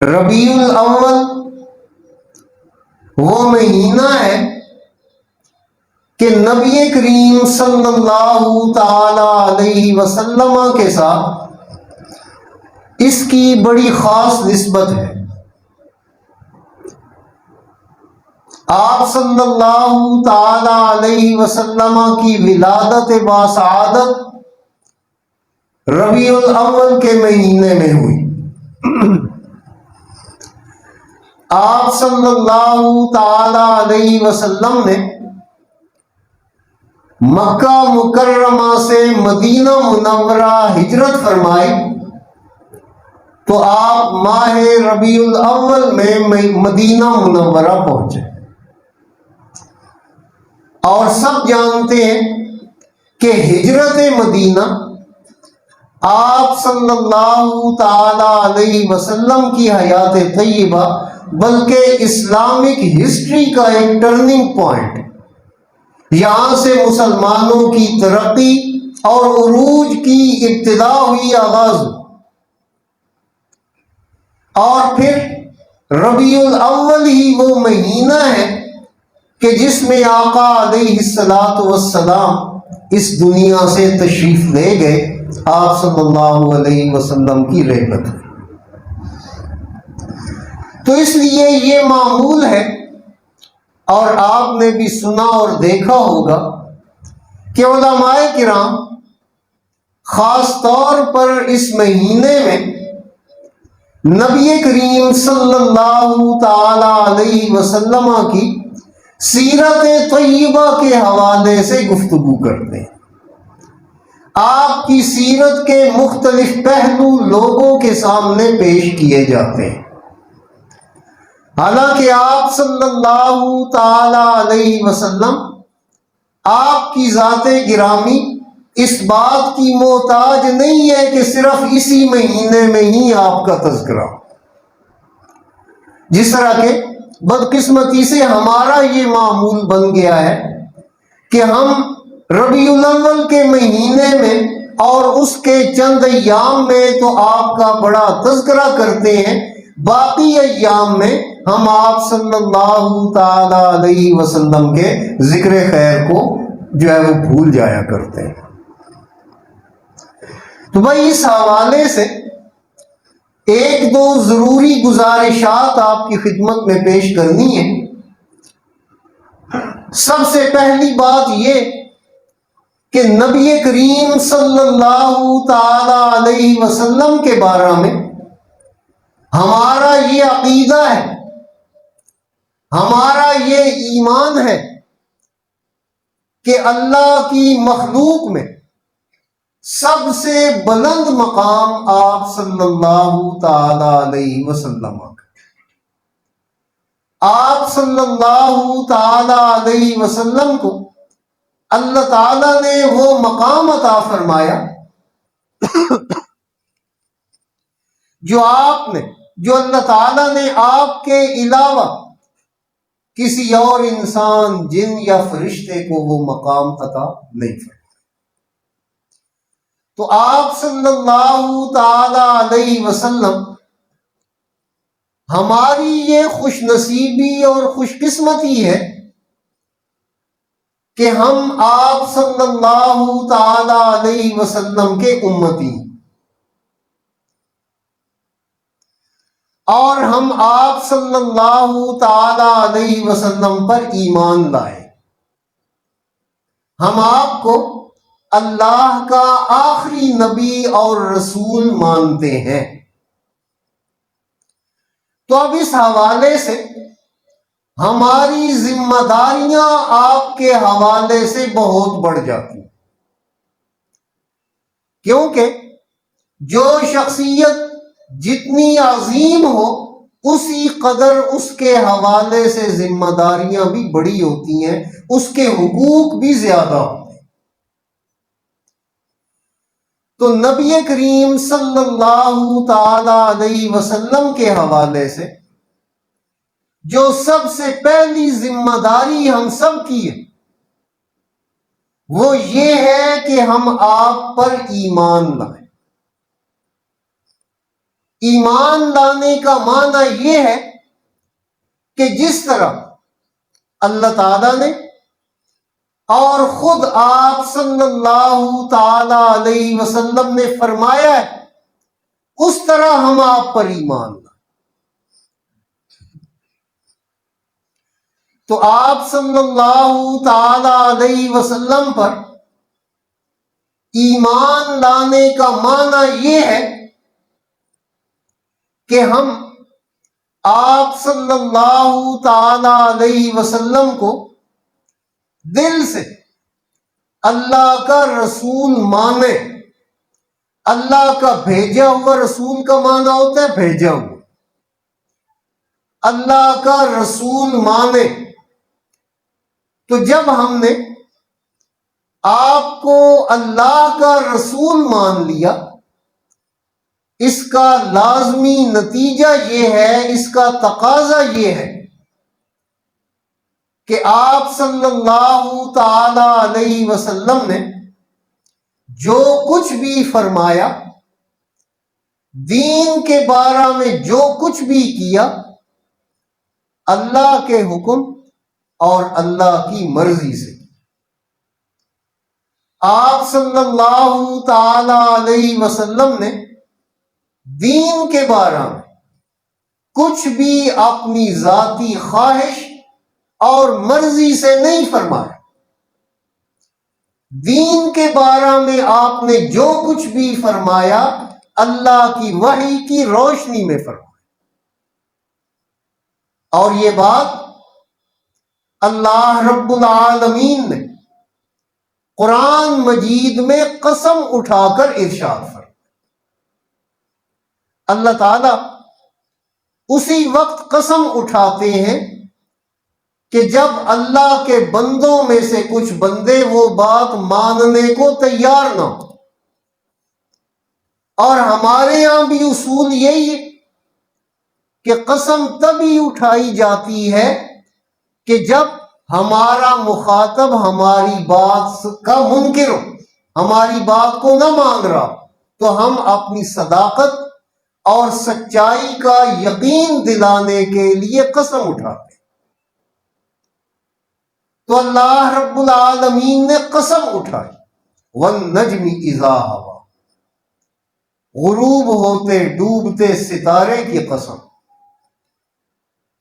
ربیع الاول وہ مہینہ ہے کہ نبی کریم صلی اللہ تعالی علیہ وسلم کے ساتھ اس کی بڑی خاص نسبت ہے۔ آپ صلی اللہ تعالی علیہ وسلم کی ولادت باسعادت ربیع الاول کے مہینے میں ہوئی۔ آپ صلی اللہ تعالی علیہ وسلم نے مکہ مکرمہ سے مدینہ منورہ ہجرت فرمائی تو آپ ماہ ربیع الاول میں مدینہ منورہ پہنچے، اور سب جانتے ہیں کہ ہجرت مدینہ آپ صلی اللہ تعالی علیہ وسلم کی حیات طیبہ بلکہ اسلامک ہسٹری کا ایک ٹرننگ پوائنٹ، یہاں سے مسلمانوں کی ترقی اور عروج کی ابتدا ہوئی، آغاز ہوئی۔ اور پھر ربیع الاول ہی وہ مہینہ ہے کہ جس میں آقا علیہ السلام اس دنیا سے تشریف لے گئے، آپ صلی اللہ علیہ وسلم کی رحمت ہوئی۔ تو اس لیے یہ معمول ہے، اور آپ نے بھی سنا اور دیکھا ہوگا کہ علماء کرام خاص طور پر اس مہینے میں نبی کریم صلی اللہ تعالی علیہ وسلم کی سیرت طیبہ کے حوالے سے گفتگو کرتے ہیں۔ آپ کی سیرت کے مختلف پہلو لوگوں کے سامنے پیش کیے جاتے ہیں۔ حالانکہ آپ صلی اللہ تعالی علیہ وسلم، آپ کی ذات گرامی اس بات کی محتاج نہیں ہے کہ صرف اسی مہینے میں ہی آپ کا تذکرہ ہو، جس طرح کہ بدقسمتی سے ہمارا یہ معمول بن گیا ہے کہ ہم ربیع الاول کے مہینے میں اور اس کے چند ایام میں تو آپ کا بڑا تذکرہ کرتے ہیں، باقی ایام میں ہم آپ صلی اللہ تعالی علیہ وسلم کے ذکر خیر کو جو ہے وہ بھول جایا کرتے ہیں۔ تو بھائی اس حوالے سے ایک دو ضروری گزارشات آپ کی خدمت میں پیش کرنی ہے۔ سب سے پہلی بات یہ کہ نبی کریم صلی اللہ تعالی علیہ وسلم کے بارے میں ہمارا یہ عقیدہ ہے، ہمارا یہ ایمان ہے کہ اللہ کی مخلوق میں سب سے بلند مقام آپ صلی اللہ تعالی علیہ وسلم کا۔ آپ صلی اللہ تعالی علیہ وسلم کو اللہ تعالیٰ نے وہ مقام عطا فرمایا جو اللہ تعالیٰ نے آپ کے علاوہ کسی اور انسان، جن یا فرشتے کو وہ مقام عطا نہیں فرمایا۔ تو آپ صلی اللہ تعالی علیہ وسلم ہماری یہ خوش نصیبی اور خوش قسمتی ہے کہ ہم آپ صلی اللہ تعالی علیہ وسلم کے امتی ہیں، اور ہم آپ صلی اللہ تعالی علیہ وسلم پر ایمان لائے۔ ہم آپ کو اللہ کا آخری نبی اور رسول مانتے ہیں۔ تو اب اس حوالے سے ہماری ذمہ داریاں آپ کے حوالے سے بہت بڑھ جاتی ہیں، کیونکہ جو شخصیت جتنی عظیم ہو اسی قدر اس کے حوالے سے ذمہ داریاں بھی بڑی ہوتی ہیں، اس کے حقوق بھی زیادہ ہوتے ہیں۔ تو نبی کریم صلی اللہ تعالی علیہ وسلم کے حوالے سے جو سب سے پہلی ذمہ داری ہم سب کی ہے وہ یہ ہے کہ ہم آپ پر ایمان لائیں۔ ایمان لانے کا معنی یہ ہے کہ جس طرح اللہ تعالیٰ نے اور خود آپ صلی اللہ تعالی علیہ وسلم نے فرمایا ہے اس طرح ہم آپ پر ایمان لائیں۔ تو آپ صلی اللہ تعالی علیہ وسلم پر ایمان لانے کا معنی یہ ہے کہ ہم آپ صلی اللہ تعالی علیہ وسلم کو دل سے اللہ کا رسول مانے۔ اللہ کا بھیجا ہوا رسول کا معنی ہوتا ہے بھیجا ہوا، اللہ کا رسول مانے۔ تو جب ہم نے آپ کو اللہ کا رسول مان لیا، اس کا لازمی نتیجہ یہ ہے، اس کا تقاضا یہ ہے کہ آپ صلی اللہ تعالی علیہ وسلم نے جو کچھ بھی فرمایا، دین کے بارے میں جو کچھ بھی کیا، اللہ کے حکم اور اللہ کی مرضی سے۔ آپ صلی اللہ تعالی علیہ وسلم نے دین کے بارے میں کچھ بھی اپنی ذاتی خواہش اور مرضی سے نہیں فرمایا۔ دین کے بارے میں آپ نے جو کچھ بھی فرمایا اللہ کی وحی کی روشنی میں فرمایا۔ اور یہ بات اللہ رب العالمین نے قرآن مجید میں قسم اٹھا کر ارشاد فرمایا۔ اللہ تعالیٰ اسی وقت قسم اٹھاتے ہیں کہ جب اللہ کے بندوں میں سے کچھ بندے وہ بات ماننے کو تیار نہ ہو۔ اور ہمارے یہاں بھی اصول یہی ہے کہ قسم تبھی اٹھائی جاتی ہے کہ جب ہمارا مخاطب ہماری بات کا منکر ہو، ہماری بات کو نہ مان رہا، تو ہم اپنی صداقت اور سچائی کا یقین دلانے کے لیے قسم اٹھاتے ہیں۔ تو اللہ رب العالمین نے قسم اٹھائی، وَالنَّجْمِ إِذَا هَوَىٰ، غروب ہوتے ڈوبتے ستارے کی قسم۔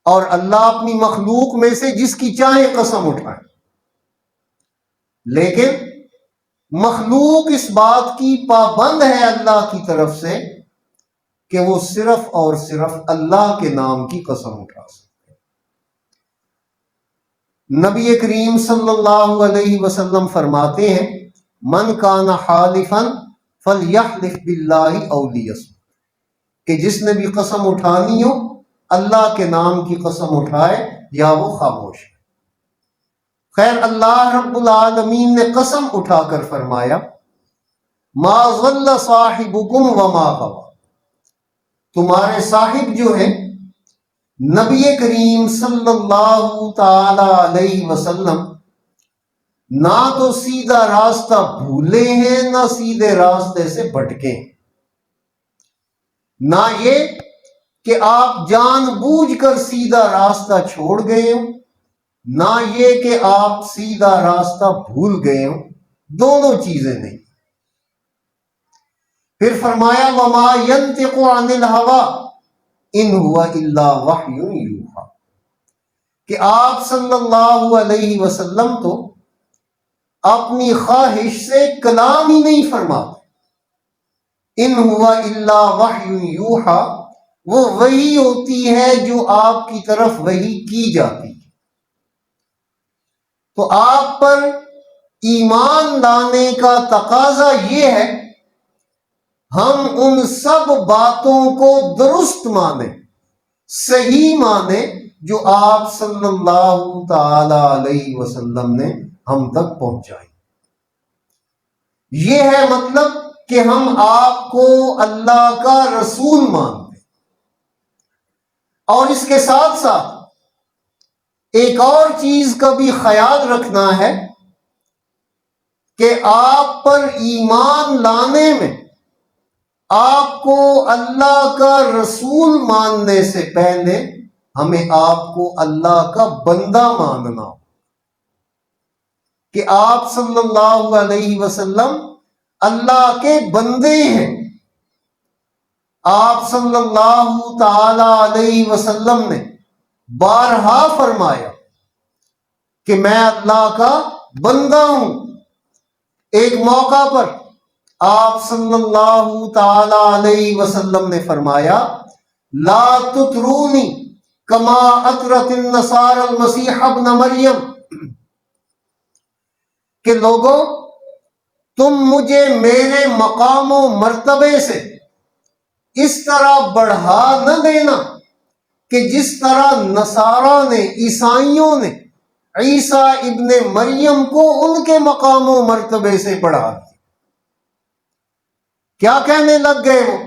اور اللہ اپنی مخلوق میں سے جس کی چاہے قسم اٹھائے، لیکن مخلوق اس بات کی پابند ہے اللہ کی طرف سے کہ وہ صرف اور صرف اللہ کے نام کی قسم اٹھا سکتے۔ نبی کریم صلی اللہ علیہ وسلم فرماتے ہیں، من کان حالفا فلیحلف باللہ او لیصمت، کہ جس نے بھی قسم اٹھانی ہو اللہ کے نام کی قسم اٹھائے یا وہ خاموش ہے۔ خیر، اللہ رب العالمین نے قسم اٹھا کر فرمایا، ما ضل صاحبکم وما غوی، تمہارے صاحب جو ہیں نبی کریم صلی اللہ تعالی علیہ وسلم نہ تو سیدھا راستہ بھولے ہیں نہ سیدھے راستے سے بھٹکے، نہ یہ کہ آپ جان بوجھ کر سیدھا راستہ چھوڑ گئے ہوں، نہ یہ کہ آپ سیدھا راستہ بھول گئے ہوں، دونوں چیزیں نہیں۔ پھر فرمایا، وما ينطق عن الهوى ان هو الا وحی یوحی، کہ آپ صلی اللہ علیہ وسلم تو اپنی خواہش سے کلام ہی نہیں فرماتے۔ ان هو الا وحی یوحی، وہ وحی ہوتی ہے جو آپ کی طرف وحی کی جاتی ہے۔ تو آپ پر ایمان لانے کا تقاضا یہ ہے ہم ان سب باتوں کو درست مانیں، صحیح مانیں جو آپ صلی اللہ تعالی علیہ وسلم نے ہم تک پہنچائی۔ یہ ہے مطلب کہ ہم آپ کو اللہ کا رسول مانتے۔ اور اس کے ساتھ ساتھ ایک اور چیز کا بھی خیال رکھنا ہے کہ آپ پر ایمان لانے میں آپ کو اللہ کا رسول ماننے سے پہلے ہمیں آپ کو اللہ کا بندہ ماننا ہو کہ آپ صلی اللہ علیہ وسلم اللہ کے بندے ہیں۔ آپ صلی اللہ تعالی علیہ وسلم نے بارہا فرمایا کہ میں اللہ کا بندہ ہوں۔ ایک موقع پر آپ صلی اللہ تعالی علیہ وسلم نے فرمایا لا تطرونی کما اطرت النصارى المسیح ابن مریم، کہ لوگوں تم مجھے میرے مقام و مرتبے سے اس طرح بڑھا نہ دینا کہ جس طرح نصارہ نے، عیسائیوں نے عیسیٰ ابن مریم کو ان کے مقام و مرتبے سے بڑھا دیا۔ کیا کہنے لگ گئے وہ؟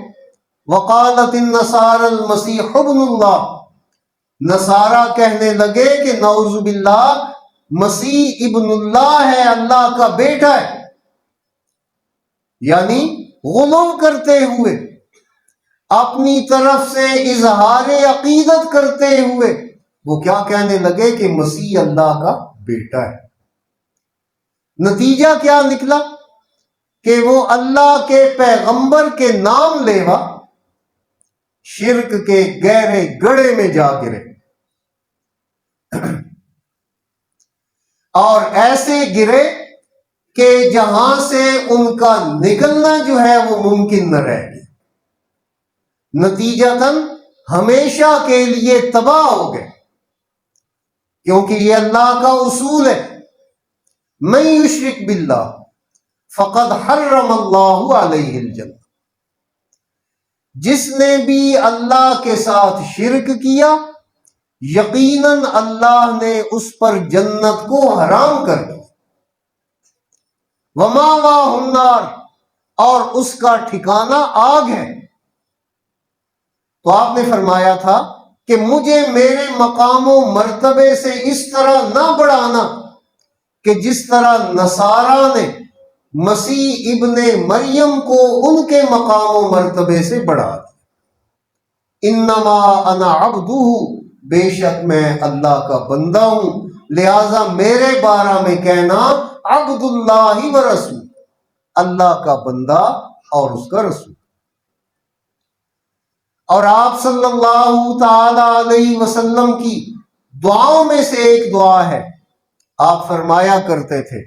وقالت النصارى المسیح ابن اللہ، نصارہ کہنے لگے کہ نعوذ باللہ مسیح ابن اللہ ہے، اللہ کا بیٹا ہے، یعنی غلو کرتے ہوئے، اپنی طرف سے اظہار عقیدت کرتے ہوئے وہ کیا کہنے لگے کہ مسیح اللہ کا بیٹا ہے۔ نتیجہ کیا نکلا کہ وہ اللہ کے پیغمبر کے نام لیوا شرک کے گہرے گڑھے میں جا گرے، اور ایسے گرے کہ جہاں سے ان کا نکلنا جو ہے وہ ممکن نہ رہ گیا، نتیجتاً ہمیشہ کے لیے تباہ ہو گئے، کیونکہ یہ اللہ کا اصول ہے من یشرک باللہ فقد حرم اللہ علیہ الجنہ، جس نے بھی اللہ کے ساتھ شرک کیا یقیناً اللہ نے اس پر جنت کو حرام کر دیا۔ ومأواہ النار، اور اس کا ٹھکانہ آگ ہے۔ تو آپ نے فرمایا تھا کہ مجھے میرے مقام و مرتبے سے اس طرح نہ بڑھانا کہ جس طرح نصارہ نے مسیح ابن مریم کو ان کے مقام و مرتبے سے بڑھا دیا۔ انما انا عبدہ، بے شک میں اللہ کا بندہ ہوں، لہذا میرے بارے میں کہنا عبد اللہ و رسول، اللہ کا بندہ اور اس کا رسول۔ اور آپ صلی اللہ تعالی علیہ وسلم کی دعاؤں میں سے ایک دعا ہے، آپ فرمایا کرتے تھے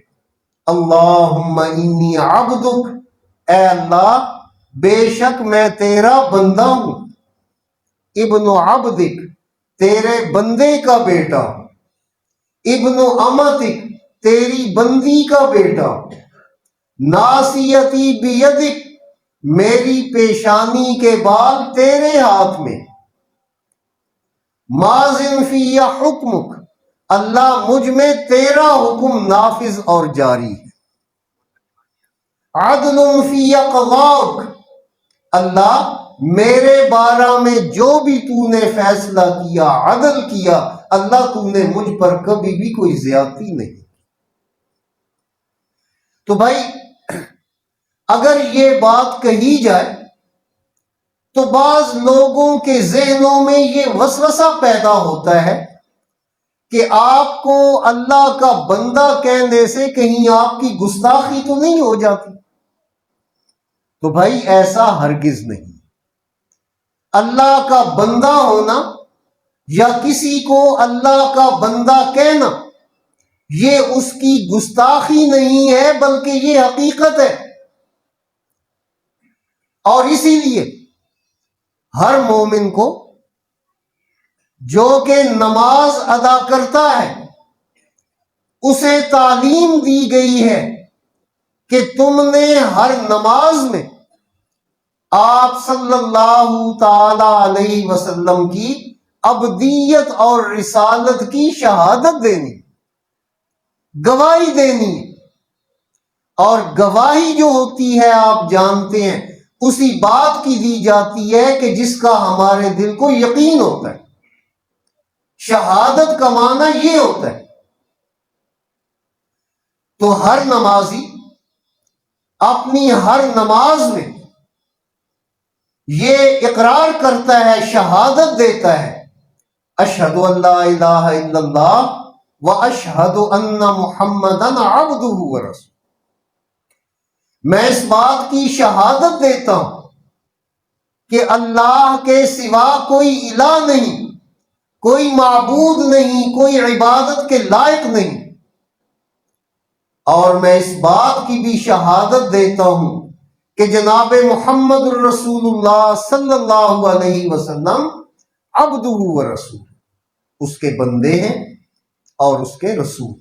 اللہم انی عبدک، اے اللہ بے شک میں تیرا بندہ ہوں، ابن عبدک تیرے بندے کا بیٹا، ابن امتک تیری بندی کا بیٹا، ناصیتی بیدک میری پیشانی کے بال تیرے ہاتھ میں، ماضٍ فی حکمک اللہ مجھ میں تیرا حکم نافذ اور جاری ہے، عدل فی قضاک اللہ میرے بارے میں جو بھی تو نے فیصلہ کیا، عدل کیا، اللہ تو نے مجھ پر کبھی بھی کوئی زیادتی نہیں۔ تو بھائی اگر یہ بات کہی جائے تو بعض لوگوں کے ذہنوں میں یہ وسوسہ پیدا ہوتا ہے کہ آپ کو اللہ کا بندہ کہنے سے کہیں آپ کی گستاخی تو نہیں ہو جاتی؟ تو بھائی ایسا ہرگز نہیں۔ اللہ کا بندہ ہونا یا کسی کو اللہ کا بندہ کہنا یہ اس کی گستاخی نہیں ہے، بلکہ یہ حقیقت ہے۔ اور اسی لیے ہر مومن کو جو کہ نماز ادا کرتا ہے اسے تعلیم دی گئی ہے کہ تم نے ہر نماز میں آپ صلی اللہ تعالی علیہ وسلم کی عبدیت اور رسالت کی شہادت دینی، گواہی دینی ہے، اور گواہی جو ہوتی ہے آپ جانتے ہیں اسی بات کی دی جاتی ہے کہ جس کا ہمارے دل کو یقین ہوتا ہے۔ شہادت کا معنی یہ ہوتا ہے۔ تو ہر نمازی اپنی ہر نماز میں یہ اقرار کرتا ہے، شہادت دیتا ہے، اشہد ان لا الہ الا اللہ واشہد ان محمدا عبدہ ورسولہ، میں اس بات کی شہادت دیتا ہوں کہ اللہ کے سوا کوئی الہ نہیں، کوئی معبود نہیں، کوئی عبادت کے لائق نہیں، اور میں اس بات کی بھی شہادت دیتا ہوں کہ جناب محمد الرسول اللہ صلی اللہ علیہ وسلم عبدہ ورسول، اس کے بندے ہیں اور اس کے رسول۔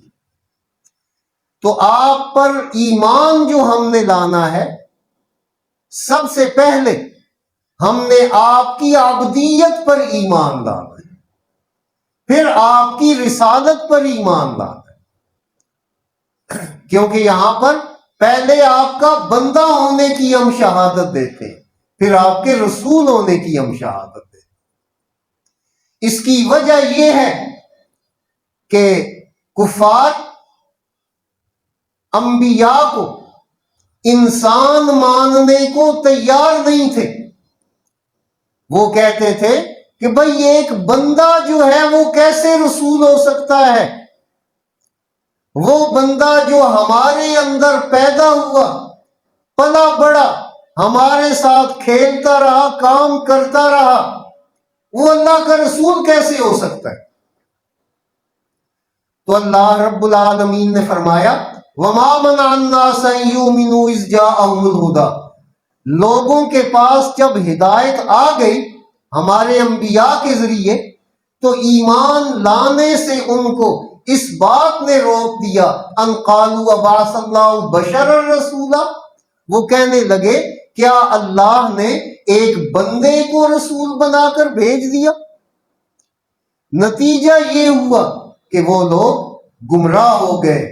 تو آپ پر ایمان جو ہم نے لانا ہے، سب سے پہلے ہم نے آپ کی عبدیت پر ایمان لانا ہے، پھر آپ کی رسالت پر ایمان لانا ہے، کیونکہ یہاں پر پہلے آپ کا بندہ ہونے کی ہم شہادت دیتے ہیں، پھر آپ کے رسول ہونے کی ہم شہادت دیتے ہیں۔ اس کی وجہ یہ ہے کہ کفار انبیاء کو انسان ماننے کو تیار نہیں تھے۔ وہ کہتے تھے کہ بھئی ایک بندہ جو ہے وہ کیسے رسول ہو سکتا ہے؟ وہ بندہ جو ہمارے اندر پیدا ہوا، پلا بڑا، ہمارے ساتھ کھیلتا رہا، کام کرتا رہا، وہ اللہ کا رسول کیسے ہو سکتا ہے؟ تو اللہ رب العالمین نے فرمایا وَمَا مَنَعَ النَّاسَ أَن يُؤْمِنُوا إِذْ جَاءَهُمُ الْهُدَىٰ، لوگوں کے پاس جب ہدایت آ گئی ہمارے انبیاء کے ذریعے، تو ایمان لانے سے ان کو اس بات نے روک دیا ان قالوا ابعث اللہ بشرا رسولا، وہ کہنے لگے کیا اللہ نے ایک بندے کو رسول بنا کر بھیج دیا؟ نتیجہ یہ ہوا کہ وہ لوگ گمراہ ہو گئے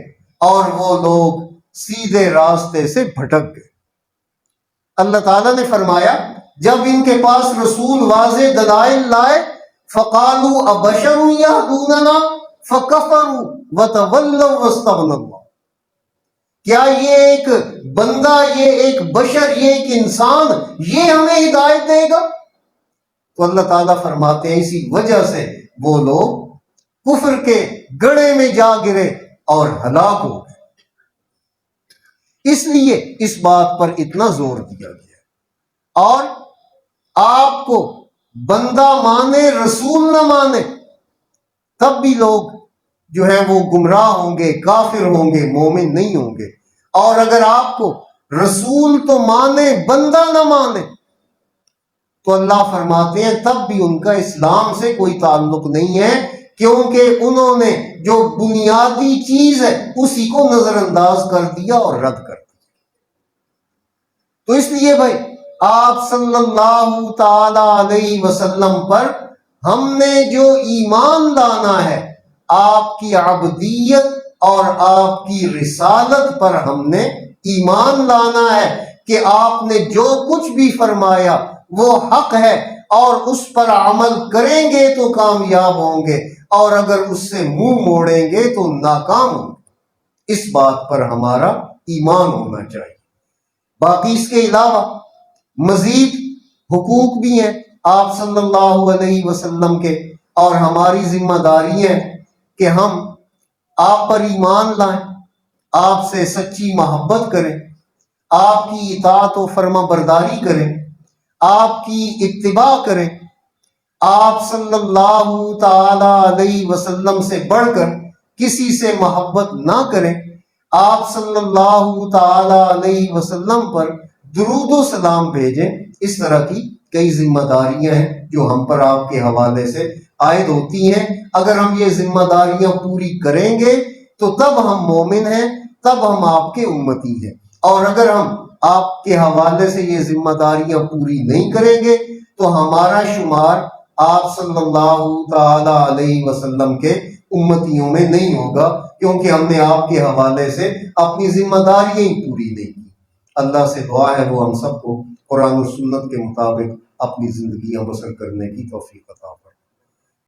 اور وہ لوگ سیدھے راستے سے بھٹک گئے۔ اللہ تعالیٰ نے فرمایا جب ان کے پاس رسول واضح دلائل لائے فقالوا ابشر یہدوننا فکفروا وتولوا واستغنى اللہ، کیا یہ ایک بندہ، یہ ایک بشر، یہ ایک انسان، یہ ہمیں ہدایت دے گا؟ تو اللہ تعالیٰ فرماتے ہیں اسی وجہ سے وہ لوگ کفر کے گڑھے میں جا گرے اور ہلاک ہو گئے۔ اس لیے اس بات پر اتنا زور دیا گیا، اور آپ کو بندہ مانے رسول نہ مانے تب بھی لوگ جو ہے وہ گمراہ ہوں گے، کافر ہوں گے، مومن نہیں ہوں گے، اور اگر آپ کو رسول تو مانے بندہ نہ مانے تو اللہ فرماتے ہیں تب بھی ان کا اسلام سے کوئی تعلق نہیں ہے، کیونکہ انہوں نے جو بنیادی چیز ہے اسی کو نظر انداز کر دیا اور رد کر دیا۔ تو اس لیے بھائی آپ صلی اللہ تعالی علیہ وسلم پر ہم نے جو ایمان لانا ہے، آپ کی عبدیت اور آپ کی رسالت پر ہم نے ایمان لانا ہے کہ آپ نے جو کچھ بھی فرمایا وہ حق ہے، اور اس پر عمل کریں گے تو کامیاب ہوں گے، اور اگر اس سے منہ موڑیں گے تو ناکام ہوں گے۔ اس بات پر ہمارا ایمان ہونا چاہیے۔ باقی اس کے علاوہ مزید حقوق بھی ہیں آپ صلی اللہ علیہ وسلم کے، اور ہماری ذمہ داری ہے کہ ہم آپ پر ایمان لائیں، آپ سے سچی محبت کریں، آپ کی اطاعت و فرما برداری کریں، آپ کی اتباع کریں، آپ صلی اللہ تعالی علیہ وسلم سے بڑھ کر کسی سے محبت نہ کریں، آپ صلی اللہ تعالی علیہ وسلم پر درود و سلام بھیجیں۔ اس طرح کی کئی ذمہ داریاں ہیں جو ہم پر آپ کے حوالے سے عائد ہوتی ہیں۔ اگر ہم یہ ذمہ داریاں پوری کریں گے تو تب ہم مومن ہیں، تب ہم آپ کے امتی ہیں، اور اگر ہم آپ کے حوالے سے یہ ذمہ داریاں پوری نہیں کریں گے تو ہمارا شمار آپ صلی اللہ تعالی علیہ وسلم کے امتیوں میں نہیں ہوگا، کیونکہ ہم نے آپ کے حوالے سے اپنی ذمہ داریاں ہی پوری نہیں کی۔ اللہ سے دعا ہے وہ ہم سب کو قرآن و سنت کے مطابق اپنی زندگیاں بسر کرنے کی توفیق عطا فرمائے۔